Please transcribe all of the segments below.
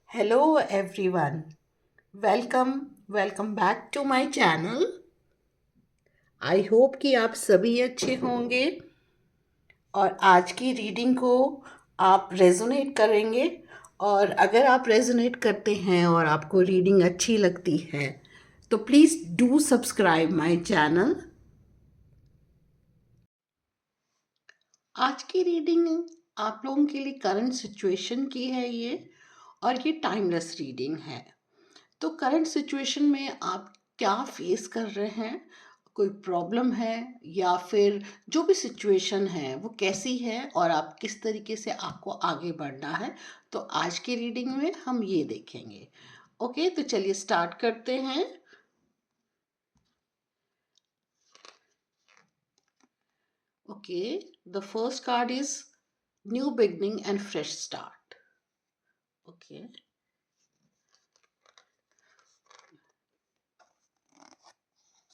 Hello everyone. Welcome back to my channel. I hope कि आप सभी अच्छे होंगे और आज की रीडिंग को आप रेजोनेट करेंगे। और अगर आप रेजोनेट करते हैं और आपको रीडिंग अच्छी लगती है तो please do subscribe my channel. आज की रीडिंग आप लोगों के लिए करंट सिचुएशन की है ये, और ये टाइमलेस रीडिंग है। तो करंट सिचुएशन में आप क्या फेस कर रहे हैं, कोई प्रॉब्लम है या फिर जो भी सिचुएशन है वो कैसी है और आप किस तरीके से आपको आगे बढ़ना है, तो आज की रीडिंग में हम ये देखेंगे। ओके, तो चलिए स्टार्ट करते हैं। Okay, the first card is new beginning and fresh start. Okay,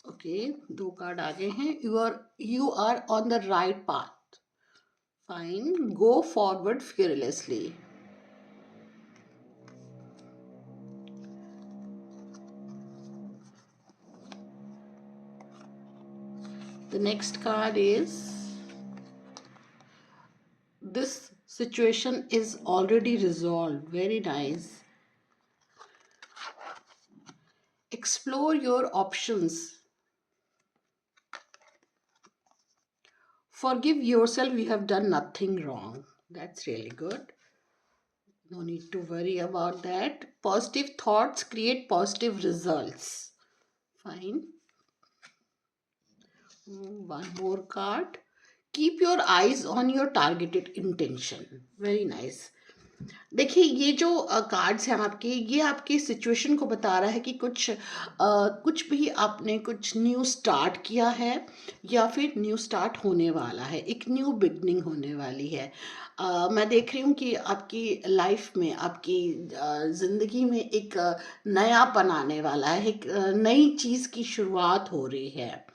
okay, दो कार्ड आगे हैं। You are on the right path. Fine, go forward fearlessly. The next card is this situation is already resolved. Very nice. Explore your options. Forgive yourself, you have done nothing wrong. That's really good. No need to worry about that. Positive thoughts create positive results. Fine. One more card. Keep your eyes on your targeted intention. Very nice. देखिए, ये जो cards हैं आपके, ये आपकी situation को बता रहा है कि कुछ भी आपने कुछ न्यू स्टार्ट किया है या फिर न्यू स्टार्ट होने वाला है, एक न्यू बिगनिंग होने वाली है। मैं देख रही हूँ कि आपकी लाइफ में, आपकी ज़िंदगी में एक नयापन आने वाला है, एक नई चीज़ की शुरुआत हो रही है।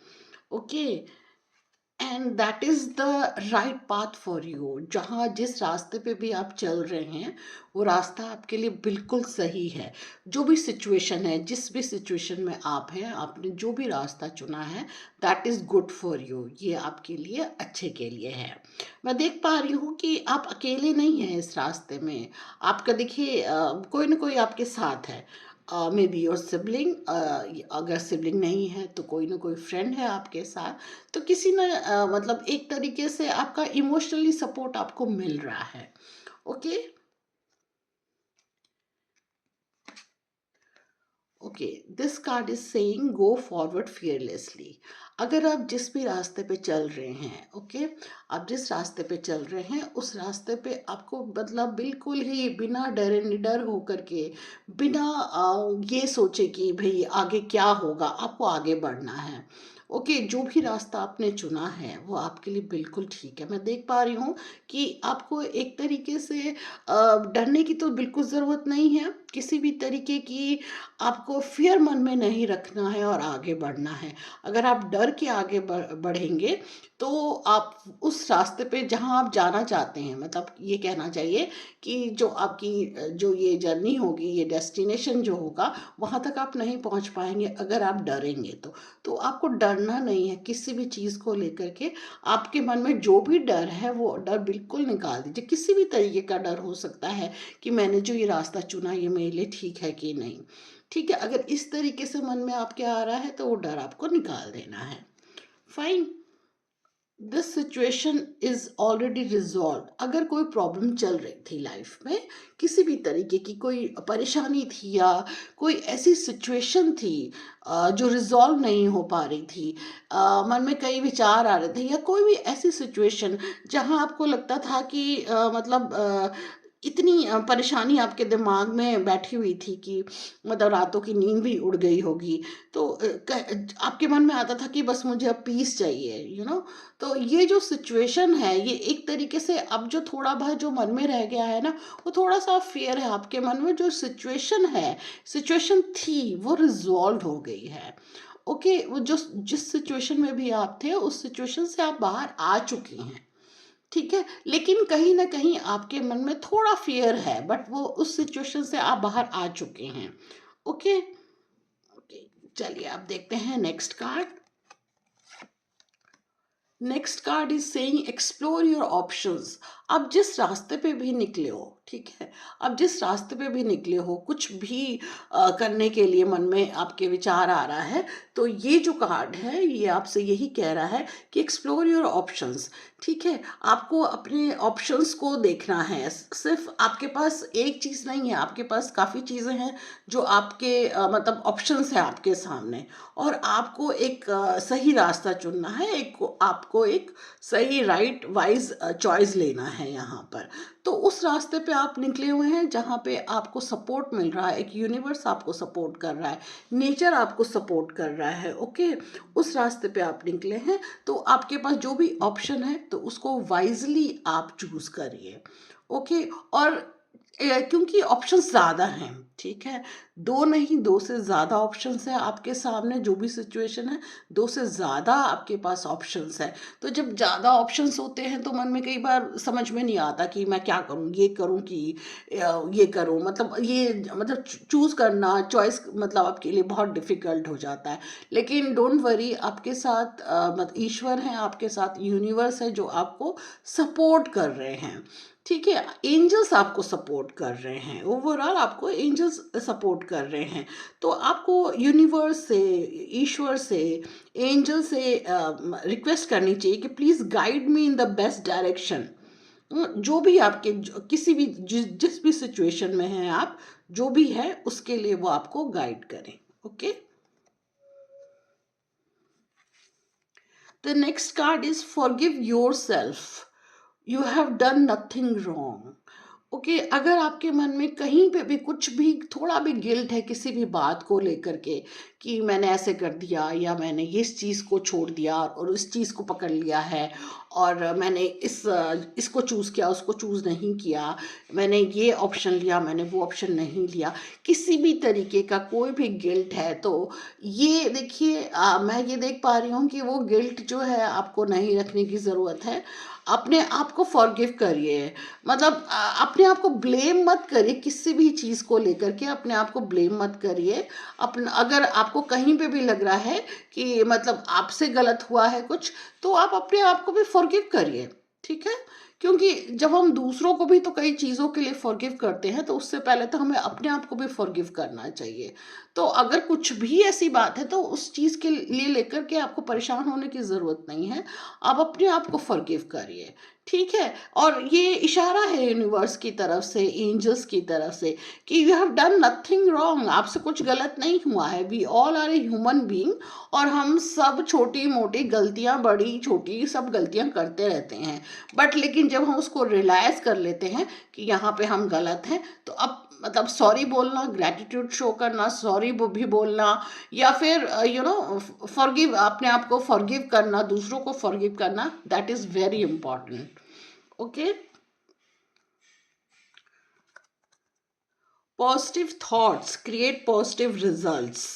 Okay, and that is the right path for you. जहाँ जिस रास्ते पे भी आप चल रहे हैं वो रास्ता आपके लिए बिल्कुल सही है। जो भी सिचुएशन है, जिस भी सिचुएशन में आप हैं, आपने जो भी रास्ता चुना है, that is good for you. ये आपके लिए अच्छे के लिए है। मैं देख पा रही हूँ कि आप अकेले नहीं हैं इस रास्ते में। आपका देखिए कोई ना कोई आपके साथ है। मे बी योर सिबलिंग, अगर सिबलिंग नहीं है तो कोई ना कोई फ्रेंड है आपके साथ। तो किसी ने मतलब एक तरीके से आपका इमोशनली सपोर्ट आपको मिल रहा है। Okay, okay, this card is saying go forward fearlessly. अगर आप जिस भी रास्ते पे चल रहे हैं, ओके, आप जिस रास्ते पे चल रहे हैं उस रास्ते पे आपको मतलब बिल्कुल ही बिना डरे निडर होकर के, बिना ये सोचे कि भाई आगे क्या होगा, आपको आगे बढ़ना है। ओके, जो भी रास्ता आपने चुना है वो आपके लिए बिल्कुल ठीक है। मैं देख पा रही हूँ कि आपको एक तरीके से डरने की तो बिल्कुल ज़रूरत नहीं है। किसी भी तरीके की आपको फ़ियर मन में नहीं रखना है और आगे बढ़ना है। अगर आप डर के आगे बढ़ेंगे तो आप उस रास्ते पे जहाँ आप जाना चाहते हैं, मतलब ये कहना चाहिए कि जो आपकी जो ये जर्नी होगी, ये डेस्टिनेशन जो होगा, वहाँ तक आप नहीं पहुँच पाएँगे अगर आप डरेंगे तो। तो आपको डरना नहीं है किसी भी चीज़ को लेकर के। आपके मन में जो भी डर है वो डर बिल्कुल निकाल दीजिए। किसी भी तरीके का डर हो सकता है कि मैंने जो ये रास्ता चुना ये मेरे लिए ठीक है कि नहीं। ठीक है, अगर इस तरीके से मन में आपके आ रहा है तो वो डर आपको निकाल देना है। Fine, this situation is already resolve. अगर कोई प्रॉब्लम चल रही थी लाइफ में, किसी भी तरीके की कोई परेशानी थी या कोई ऐसी सिचुएशन थी जो रिजॉल्व नहीं हो पा रही थी, मन में कई विचार आ रहे थे, या कोई भी ऐसी सिचुएशन जहां आपको लगता था कि मतलब इतनी परेशानी आपके दिमाग में बैठी हुई थी कि मतलब रातों की नींद भी उड़ गई होगी। तो आपके मन में आता था कि बस मुझे अब पीस चाहिए, तो ये जो सिचुएशन है, ये एक तरीके से अब जो थोड़ा बहुत जो मन में रह गया है ना, वो थोड़ा सा फियर है आपके मन में। जो सिचुएशन है, सिचुएशन थी वो रिजॉल्व हो गई है। ओके, वो जो जिस सिचुएशन में भी आप थे उस सिचुएशन से आप बाहर आ चुकी हैं। ठीक है? लेकिन कहीं न कहीं आपके मन में थोड़ा फ़ियर है, बट वो उस सिचुएशन से आप बाहर आ चुके हैं। ओके? ओके, चलिए अब देखते हैं next card. Next card is saying explore your options. आप जिस रास्ते पे भी निकले हो, ठीक है, आप जिस रास्ते पे भी निकले हो, कुछ भी करने के लिए मन में आपके विचार आ रहा है, तो ये जो कार्ड है ये आपसे यही कह रहा है कि एक्सप्लोर योर ऑप्शंस। ठीक है, आपको अपने ऑप्शंस को देखना है। सिर्फ आपके पास एक चीज़ नहीं है, आपके पास काफ़ी चीज़ें हैं जो आपके मतलब ऑप्शंस है आपके सामने, और आपको एक सही रास्ता चुनना है, आपको एक सही राइट वाइज चॉइस लेना है यहाँ पर। तो उस रास्ते पे आप निकले हुए हैं जहाँ पे आपको सपोर्ट मिल रहा है, एक यूनिवर्स आपको सपोर्ट कर रहा है, नेचर आपको सपोर्ट कर रहा है। ओके, उस रास्ते पे आप निकले हैं, तो आपके पास जो भी ऑप्शन है तो उसको वाइजली आप चूज करिए। ओके, और क्योंकि ऑप्शंस ज़्यादा हैं, ठीक है, 2 नहीं 2 से ज़्यादा ऑप्शंस हैं आपके सामने, जो भी सिचुएशन है 2 से ज़्यादा आपके पास ऑप्शंस हैं। तो जब ज़्यादा ऑप्शंस होते हैं तो मन में कई बार समझ में नहीं आता कि मैं क्या करूँ, ये करूँ कि ये करूँ, मतलब ये मतलब चूज़ करना, चॉइस मतलब आपके लिए बहुत डिफ़िकल्ट हो जाता है। लेकिन डोंट वरी, आपके साथ मत ईश्वर हैं, आपके साथ यूनिवर्स है जो आपको सपोर्ट कर रहे हैं। ठीक है, एंजल्स आपको सपोर्ट कर रहे हैं, ओवरऑल आपको एंजल्स सपोर्ट कर रहे हैं। तो आपको यूनिवर्स से, ईश्वर से, एंजल से रिक्वेस्ट करनी चाहिए कि please guide me in the best direction. जो भी आपके किसी भी जिस भी सिचुएशन में हैं आप, जो भी है उसके लिए वो आपको गाइड करें। Okay, the next card is forgive yourself, you have done nothing wrong. Okay, अगर आपके मन में कहीं पे भी कुछ भी थोड़ा भी गिल्ट है किसी भी बात को लेकर के, कि मैंने ऐसे कर दिया या मैंने इस चीज़ को छोड़ दिया और इस चीज़ को पकड़ लिया है, और मैंने इसको चूज़ किया, उसको चूज़ नहीं किया, मैंने ये ऑप्शन लिया, मैंने वो ऑप्शन नहीं लिया, किसी भी तरीके का कोई भी गिल्ट है, तो ये देखिए, मैं ये देख पा रही हूँ कि वो गिल्ट जो है आपको नहीं रखने की ज़रूरत है। अपने आप को फॉरगिव करिए, मतलब अपने आप को ब्लेम मत करिए, किसी भी चीज़ को लेकर के अपने आप को ब्लेम मत करिए। अपना अगर आपको कहीं पे भी लग रहा है कि मतलब आपसे गलत हुआ है कुछ, तो आप अपने आप को भी फॉरगिव करिए। ठीक है, क्योंकि जब हम दूसरों को भी तो कई चीज़ों के लिए फॉरगिव करते हैं, तो उससे पहले तो हमें अपने आप को भी फॉरगिव करना चाहिए। तो अगर कुछ भी ऐसी बात है तो उस चीज़ के लिए लेकर के आपको परेशान होने की ज़रूरत नहीं है, आप अपने आप को फॉरगिव करिए। ठीक है, और ये इशारा है यूनिवर्स की तरफ से, एंजल्स की तरफ से, कि you have done nothing wrong, आपसे कुछ गलत नहीं हुआ है। We all are a human being, और हम सब छोटी मोटी गलतियां, बड़ी छोटी सब गलतियां करते रहते हैं, बट लेकिन जब हम उसको रियलाइज कर लेते हैं कि यहाँ पे हम गलत हैं, तो अब मतलब सॉरी बोलना, ग्रैटिट्यूड शो करना, सॉरी भी बोलना, या फिर फॉरगिव, अपने आप को फॉरगिव करना, दूसरों को फॉरगिव करना, that is very important. Okay, positive thoughts create positive results.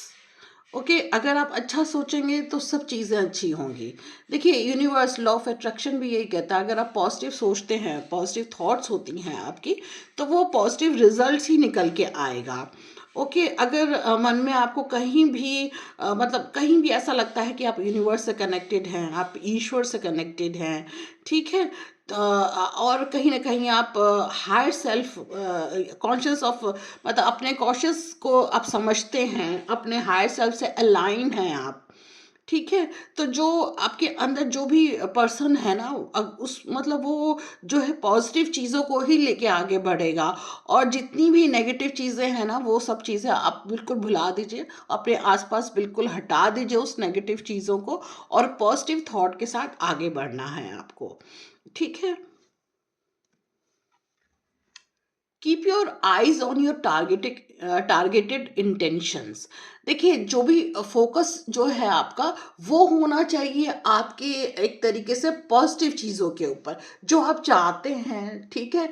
Okay, अगर आप अच्छा सोचेंगे तो सब चीज़ें अच्छी होंगी। देखिए, यूनिवर्स, लॉ ऑफ अट्रैक्शन भी यही कहता है, अगर आप पॉजिटिव सोचते हैं, पॉजिटिव थॉट्स होती हैं आपकी, तो वो पॉजिटिव रिजल्ट्स ही निकल के आएगा। ओके, अगर मन में आपको कहीं भी मतलब कहीं भी ऐसा लगता है कि आप यूनिवर्स से कनेक्टेड हैं, आप ईश्वर से कनेक्टेड हैं, ठीक है, और कहीं ना कहीं आप हायर सेल्फ कॉन्शियस ऑफ, मतलब अपने कॉशियस को आप समझते हैं, अपने हायर सेल्फ से अलाइन हैं आप, ठीक है, तो जो आपके अंदर जो भी पर्सन है ना, उस मतलब वो जो है पॉजिटिव चीज़ों को ही लेके आगे बढ़ेगा, और जितनी भी नेगेटिव चीज़ें हैं ना, वो सब चीज़ें आप बिल्कुल भुला दीजिए, अपने आसपास बिल्कुल हटा दीजिए उस नेगेटिव चीज़ों को, और पॉजिटिव थॉट के साथ आगे बढ़ना है आपको। ठीक है, keep your eyes on your targeted intentions. देखिए, जो भी फोकस जो है आपका, वो होना चाहिए आपके एक तरीके से पॉजिटिव चीज़ों के ऊपर, जो आप चाहते हैं, ठीक है,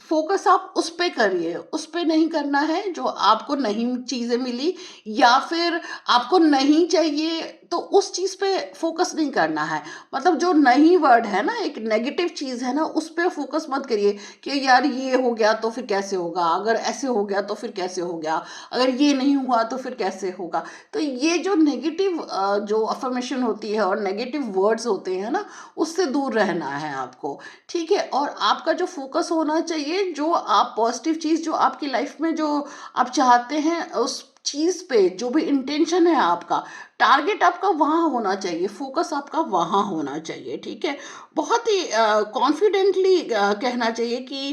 फोकस आप उस पे करिए, उस पे नहीं करना है जो आपको नहीं चीज़ें मिली या फिर आपको नहीं चाहिए, तो उस चीज़ पे फोकस नहीं करना है। मतलब जो नहीं वर्ड है ना, एक नेगेटिव चीज़ है ना, उस पे फोकस मत करिए कि यार ये हो गया तो फिर कैसे होगा, अगर ऐसे हो गया तो फिर कैसे हो गया, अगर ये नहीं हुआ तो फिर कैसे होगा। तो ये जो नेगेटिव जो अफर्मेशन होती है और नेगेटिव वर्ड्स होते हैं ना, उससे दूर रहना है आपको। ठीक है, और आपका जो फोकस होना चाहिए, जो आप पॉजिटिव चीज़ जो आपकी लाइफ में जो आप चाहते हैं, उस चीज़ पे जो भी इंटेंशन है आपका, टारगेट आपका वहाँ होना चाहिए, फोकस आपका वहाँ होना चाहिए। ठीक है, बहुत ही कॉन्फिडेंटली कहना चाहिए कि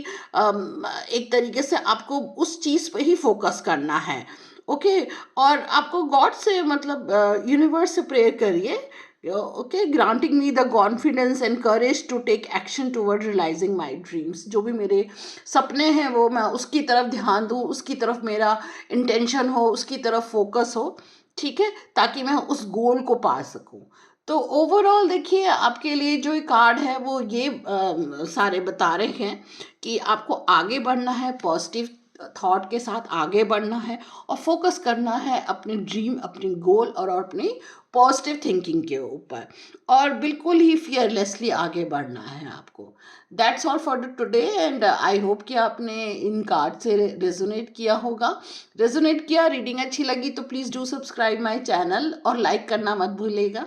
एक तरीके से आपको उस चीज़ पे ही फोकस करना है। ओके, और आपको गॉड से मतलब यूनिवर्स से प्रेयर करिए, okay, granting me the confidence and courage to take action toward realising my dreams. जो भी मेरे सपने हैं वो मैं उसकी तरफ ध्यान दूँ, उसकी तरफ मेरा इंटेंशन हो, उसकी तरफ फोकस हो। ठीक है, ताकि मैं उस गोल को पा सकूं। तो ओवरऑल देखिए, आपके लिए जो ये कार्ड है वो ये सारे बता रहे हैं कि आपको आगे बढ़ना है, पॉजिटिव थॉट के साथ आगे बढ़ना है, और फोकस करना है अपने ड्रीम, अपनी गोल और अपनी पॉजिटिव थिंकिंग के ऊपर, और बिल्कुल ही फियरलेसली आगे बढ़ना है आपको। That's all for the today, and I hope कि आपने इन कार्ड से रेजोनेट किया होगा। रेजोनेट किया, रीडिंग अच्छी लगी तो please do subscribe my channel और लाइक करना मत भूलिएगा।